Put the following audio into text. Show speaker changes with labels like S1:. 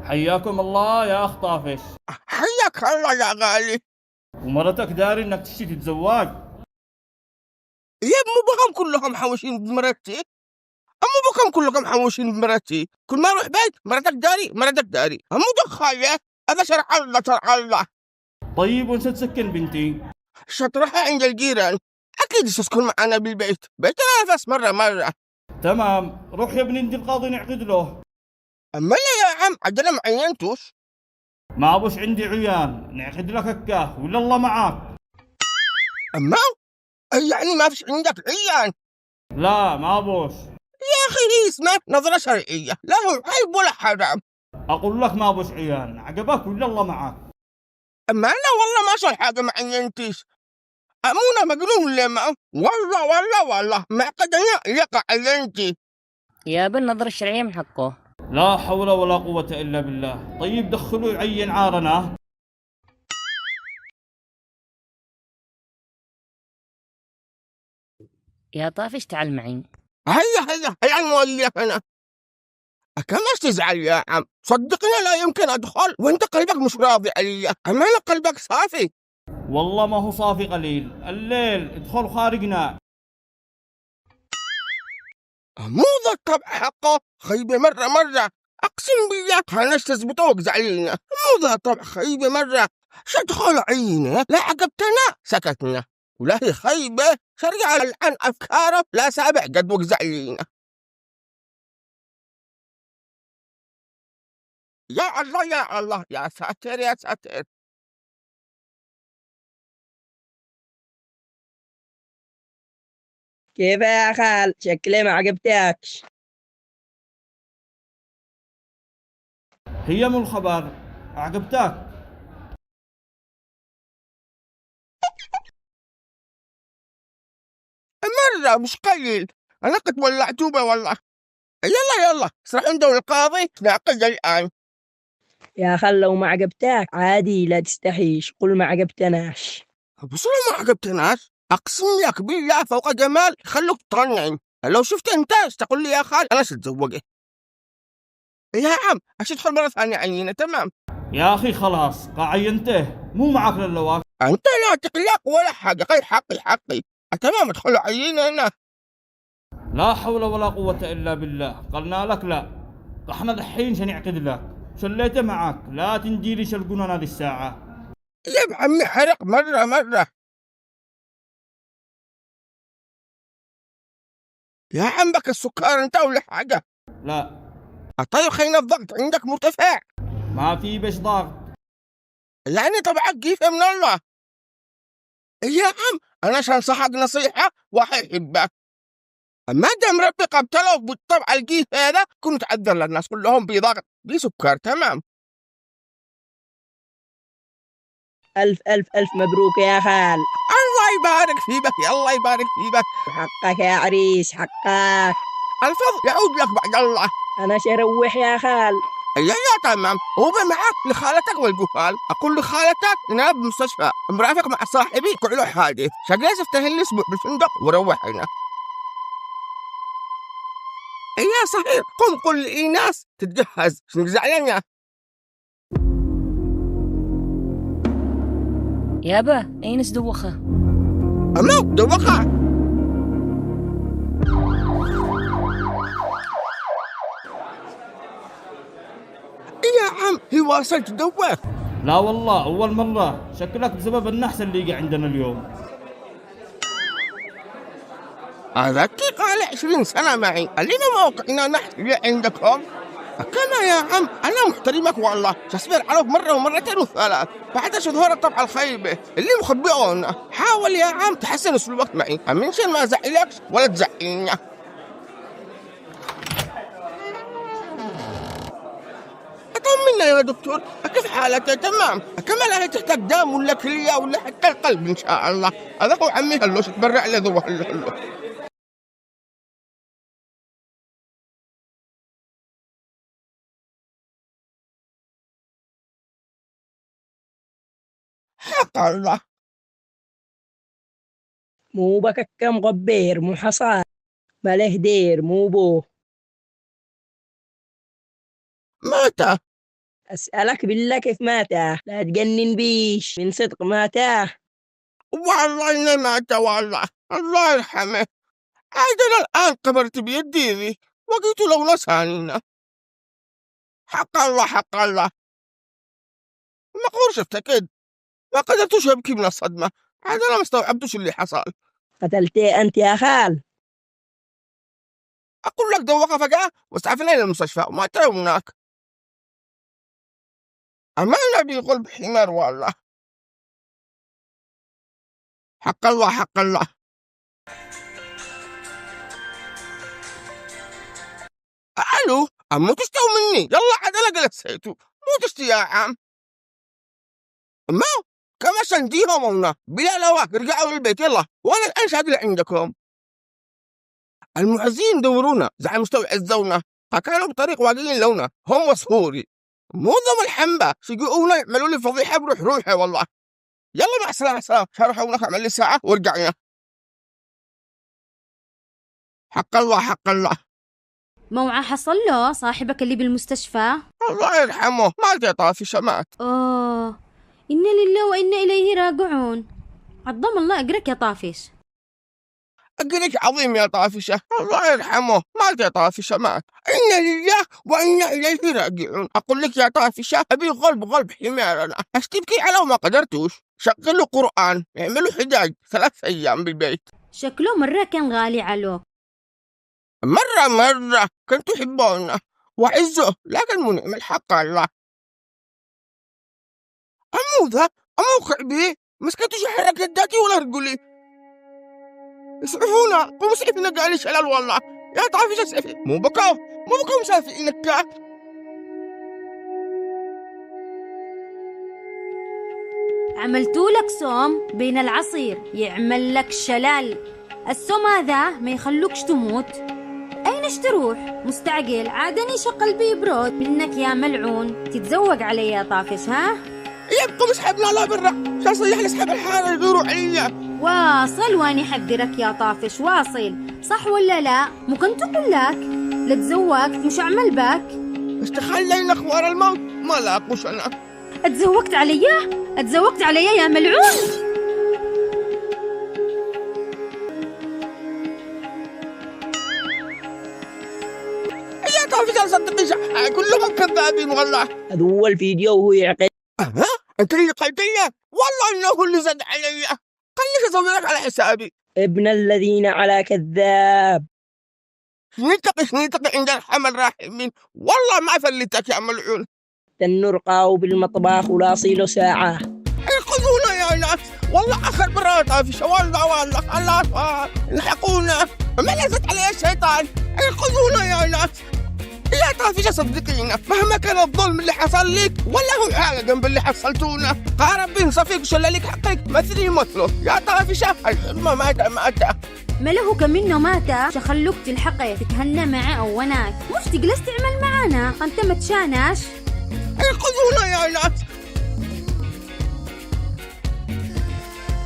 S1: حياكم الله يا أخ طافش.
S2: حياك الله يا غالي.
S1: ومرتك داري إنك تشتي تتزواج؟
S2: يا مو بكم كلكم محوشين بمرتي، أمو بكم كلكم محوشين بمرتي، كل ما أروح بيت مرتك داري، أمو دخاية. هذا شرع الله.
S1: طيب وين ستسكن بنتي؟
S2: شطرها عند الجيران، أكيد تسكن معنا بالبيت، بيتنا نفس مرة.
S1: تمام، روح يا ابني عند القاضي نعقد له.
S2: أما يا عم عدنا معينتوش.
S1: ما أبوش عندي عيال، نعقد لك هكاه ولا الله معاك؟
S2: أما يعني ما فيش عندك عيان؟
S1: لا ما أبوش.
S2: يا أخي هي اسمها نظرة شرعية، لا هو عيب ولا حرام.
S1: أقول لك ما أبوش عيال، عجبك ولا الله معاك؟
S2: أما أنا والله ما صار حاجة معينتيش، أمونا مجنون ولا ما؟ والله ما قدرنا يقع عليك.
S3: يابا النظرة الشرعية من حقه.
S1: لا حول ولا قوة إلا بالله. طيب دخلوا يعين عارنا.
S3: يا طافش تعال معي.
S2: هيا نوليك أنا. كماش تزعل يا عم، صدقني لا يمكن أدخل وأنت قلبك مش راضي علي، أما أنا قلبك صافي.
S1: والله ما هو صافي قليل، الليل ادخل خارجنا.
S2: مو ذا الطبع حقه خيبة مرة، أقسم بالله خانش تزبطوك زعلينا، مو ذا طبع خيبة مرة. شدخل عينه لا عقبتنا سكتنا، ولا هي خيبة شرع الآن أفكاره لا سابع قد زعلينا. يا الله يا ساتر.
S4: كيف يا خال؟ شكلي ما عجبتكش.
S1: هي مو الخبر عقبتك.
S2: مرة مش قليل، أنا قد ولعتوبة والله. يلا اسرح عند القاضي نعقد الآن.
S4: يا خال لو ما عجبتك عادي، لا تستحيش، قل ما عجبتناش.
S2: بس ما عجبتناش، أقسم لك بالله فوق جمال خلوك تطنعن. لو شفت انت تقول لي يا خال أنا ستزوجه. يا عم أشدخل مرة ثانية عينة تمام.
S1: يا أخي خلاص عينته، مو معك للواك.
S2: أنت لا تقلق ولا حاجة، غير حقي. تمام ادخل عينة هنا.
S1: لا حول ولا قوة إلا بالله. قلنا لك لا، احنا دحين شنعقد لك. شليته معك، لا تنجيلي شلقونا هذه الساعة.
S2: يا عمي حرق مرة. يا عم بك السكر انت ولا حاجة؟
S1: لا
S2: طيب خلينا الضغط عندك مرتفع.
S1: ما في بش ضغط.
S2: يعني طبعك كيف من الله. يا عم أنا شنصحك نصيحة واحد يحبك، ما دام ربي قبتله بالطبع الجيف هذا كنت تعذر للناس كلهم بضغط بسكر تمام.
S4: ألف مبروك يا خال.
S2: الله يبارك فيك الله يبارك فيك.
S4: حقك يا عريس حقك.
S2: الفضل يعود لك بعد الله.
S4: أنا شروح يا خال.
S2: يا تمام، هو معك لخالتك والجهال. أقول لخالتك إنها بمستشفى مرافق مع صاحبي كله حادث، شقيت افتح الاسبوع بالفندق وروح هنا. يا صحيح قم قل لإيناس تتجهز، شنو زعلان يا
S3: يابا اينس دوخة.
S2: أما دوقع. يا عم هي واصلت تدوخ.
S1: لا والله أول مرة، شكلك بسبب النحس اللي قاعد عندنا اليوم.
S2: هذا قال 20 سنة معي، ألينا موقعنا نحن اللي عندكم. كما يا عم أنا محترمك والله، تصبر عليك مرة ومرتين وثلاث بعد شهور الطبع الخيبة اللي مخبئونا. حاول يا عم تحسن أسلوبك معي، منشان ما زعلكش ولا تزعلني. طمنا يا دكتور كيف حالك؟ تمام. كما لا تحتاج دم ولا كلية ولا حتى القلب إن شاء الله. هذا هو عمي هلو تبرع له ذو هلو. حق الله.
S4: مو بك كم غبير مو حصان، ماله دير مو بو.
S2: متى؟
S4: أسألك بالله كيف ماته؟ لا تجنن بيش، من صدق ماته.
S2: والله إنه مات والله، الله يرحمه. عاد أنا الآن قبرت بيدي ذي وقلت لو نسانينا. حق الله حق الله، مقهور شفت أكيد، ما قدرتش أبكي من الصدمة. عاد أنا ما استوعبتش اللي حصل.
S4: قتلتيه أنت يا خال؟
S2: أقول لك دوقة فجأة واستعفينا إلى المستشفى ومات هناك. أما النبي قلب حمار والله. حق الله حق الله. ألو، مو تشتوا مني، يلا عاد أنا جلسيتوا، مو تشتي يا عم. ما كما سنديهم هنا بلا لواك، رجعوا للبيت يلا، وأنا الآن شاهد اللي عندكم. المعزين دورونا زعل مستوى عزونا، كانوا بطريق واقعين لونا، هم وصهوري مو ذم الحنبة سيقونا يعملوا لي فضيحة بروح روحي والله. يلا مع السلامة سلام، شارح هناك أعمل لي ساعة ورجعنا. حق الله حق الله.
S5: موعى حصل له صاحبك اللي بالمستشفى؟
S2: الله يرحمه، ما طافش مات.
S5: إنا لله وإنا إليه راجعون. عظم الله أجرك يا طافش.
S2: أجرك عظيم يا طافشة، الله يرحمه، ما طافشة مات. إنا لله وإنا إليه راجعون. أقول لك يا طافشة، أبي غلب حمارنا، أشتبكي على وما قدرتوش. شغلوا قرآن، اعملوا حجاج 3 أيام بالبيت.
S5: شكله مرة كان غالي عليك.
S2: مرة كنت تحبونه وعزه، لكن مو نعمل حق الله. أمو ذا أموقع بيه، مسكتوش حرك يداتي ولا رجلي. اسعفونا، قوموا اسعفنا قالي شلال والله. يا طافش اسعفي، مو بكاو مسافي إنك.
S5: عملتوا لك صوم بين العصير يعمل لك شلال. الصوم هذا ما يخلوكش تموت. أينش تروح مستعجل؟ عادني شقل بي برود منك يا ملعون. تتزوج علي يا طافش ها؟
S2: يبقوا مسحبنا الله برا، شو صيح نسحب الحارة يدوروا عليا.
S5: واصل واني حذرك يا طافش، واصل صح ولا لا؟ مو كنت اقول لك لا تزوجت مش اعمل بك.
S2: استخلينا اخبار الموت ما لاقوش انا.
S5: اتزوجت عليا يا ملعون.
S2: يا طافش انا صدقني كلهم كذابين والله.
S4: هذا هو الفيديو وهو يعقد.
S2: انت اللي قلت لي والله انه هو اللي زاد علي. خليك اصورك على حسابي.
S4: ابن الذين على كذاب.
S2: نتقي عند الحمل الراحمين، والله ما فلتك يا ملعون.
S4: تنرقاه بالمطبخ ولا صيله ساعة.
S2: انقذونا يا ناس، والله اخر مرة طافش، والله الله الحقونا، ما نزلت علي الشيطان. انقذونا يا ناس يا طافشة، صدقينا مهما كان الظلم اللي حصل لك ولا هو حاجة جنب اللي حصلتونا. ربي ينصفيك وشل لك حقك مثلي مثله يا طافشة. الحلمة مات
S5: ما له كمنه مات شخلوك تلحقي تتهنى معه او وناك، مش تجلس تعمل معانا انت متشاناش.
S2: انقذونا يا ناس،